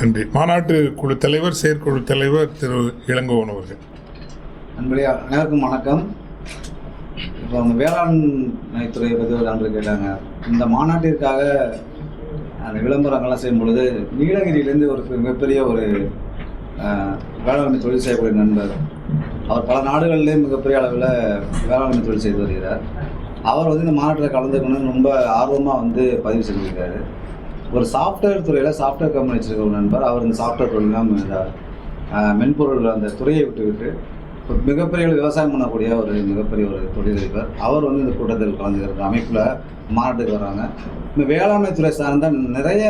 நன்றி. மாநாட்டு குழு தலைவர், செயற்குழு தலைவர் திரு இளங்கோவன் அவர்கள். நண்பர்களே, அனைவருக்கும் வணக்கம். இப்போ அவங்க வேளாண்மை துறையை பற்றி ஒரு நண்பர் கேட்டாங்க. இந்த மாநாட்டிற்காக அந்த விளம்பரங்கள்லாம் செய்யும் பொழுது நீலகிரியிலேருந்து ஒரு மிகப்பெரிய ஒரு வேளாண்மை தொழில் செய்யக்கூடிய நண்பர், அவர் பல நாடுகளிலே மிகப்பெரிய அளவில் வேளாண்மை தொழில் செய்து வருகிறார். அவர் வந்து இந்த மாநாட்டில் கலந்துக்கணும்னு ரொம்ப ஆர்வமாக பதிவு செஞ்சுருக்காரு. ஒரு சாஃப்ட்வேர் துறையில் சாஃப்ட்வேர் கம்பெனி வச்சுருக்க ஒரு நண்பர். அவர் இந்த சாஃப்ட்வேர் தொழிலாம் இந்த மென்பொருள் அந்த துறையை விட்டு மிகப்பெரிய விவசாயம் பண்ணக்கூடிய ஒரு மிகப்பெரிய ஒரு தொழிலதிபர். அவர் இந்த கூட்டத்தில் கலந்துக்கிறது அமைப்பில் மாநாட்டுக்கு வர்றாங்க. இந்த வேளாண்மை துறை சார்ந்த நிறைய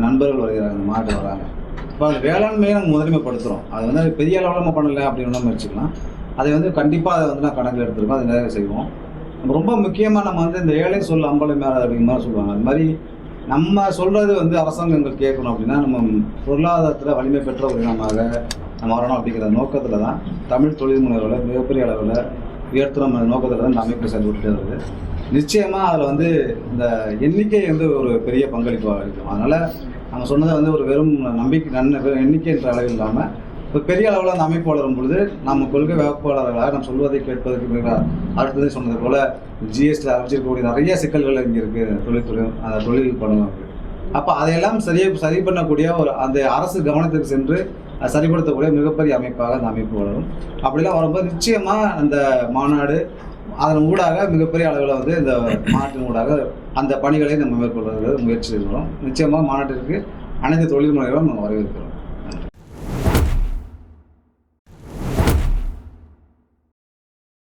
நண்பர்கள் வருகிறாங்க, இந்த மாநாட்டுக்கு வர்றாங்க. இப்போ அந்த வேளாண்மையை நம்ம முதன்மைப்படுத்துகிறோம். அது பெரிய அளவில் நம்ம பண்ணலை அப்படின்னு நம்ம வச்சுக்கலாம். அதை கண்டிப்பாக அதை நான் கணக்கில் எடுத்துருக்கோம், அதை நிறைய செய்வோம். ரொம்ப முக்கியமாக நம்ம இந்த ஏழை சொல் அம்பளை மேலே அப்படிங்கிற மாதிரி சொல்லுவாங்க. அது மாதிரி நம்ம சொல்கிறது அரசாங்கங்கள் கேட்கணும் அப்படின்னா நம்ம பொருளாதாரத்தில் வலிமை பெற்ற ஒரு இனமாக நம்ம வரணும் அப்படிங்கிற நோக்கத்தில் தான் தமிழ் தொழில் முனைவர்களை மிகப்பெரிய அளவில் உயர்த்தும் நோக்கத்தில் தான் இந்த அமைப்பு செயல்பட்டு வருது. நிச்சயமாக அதில் இந்த எண்ணிக்கை ஒரு பெரிய பங்களிப்பாக இருக்கும். அதனால் நம்ம சொன்னதை ஒரு வெறும் நம்பிக்கை எண்ணிக்கை என்ற அளவில் இல்லாமல் இப்போ பெரிய அளவில் அந்த அமைப்பு வளரும் பொழுது நம்ம கொள்கை வேட்பாளர்களாக நம்ம சொல்வதை கேட்பதற்கு மிக அடுத்தது சொன்னது போல் ஜிஎஸ்டி ஆரம்பிச்சிருக்கக்கூடிய நிறைய சிக்கல்கள் இங்கே இருக்குது. தொழில்துறை அந்த தொழில் பண்ணுவாங்க. அப்போ அதையெல்லாம் சரி பண்ணக்கூடிய ஒரு அந்த அரசு கவனத்துக்கு சென்று சரிப்படுத்தக்கூடிய மிகப்பெரிய அமைப்பாக அந்த அமைப்பு வளரும். அப்படிலாம் வரும்போது நிச்சயமாக அந்த மாநாடு அதன் ஊடாக மிகப்பெரிய அளவில் இந்த மாநாட்டின் ஊடாக அந்த பணிகளை நம்ம மேற்கொள்வது முயற்சி செய்கிறோம். நிச்சயமாக மாநாட்டிற்கு அனைத்து தொழில் முனைவரும் நம்ம வரவேற்கிறோம்.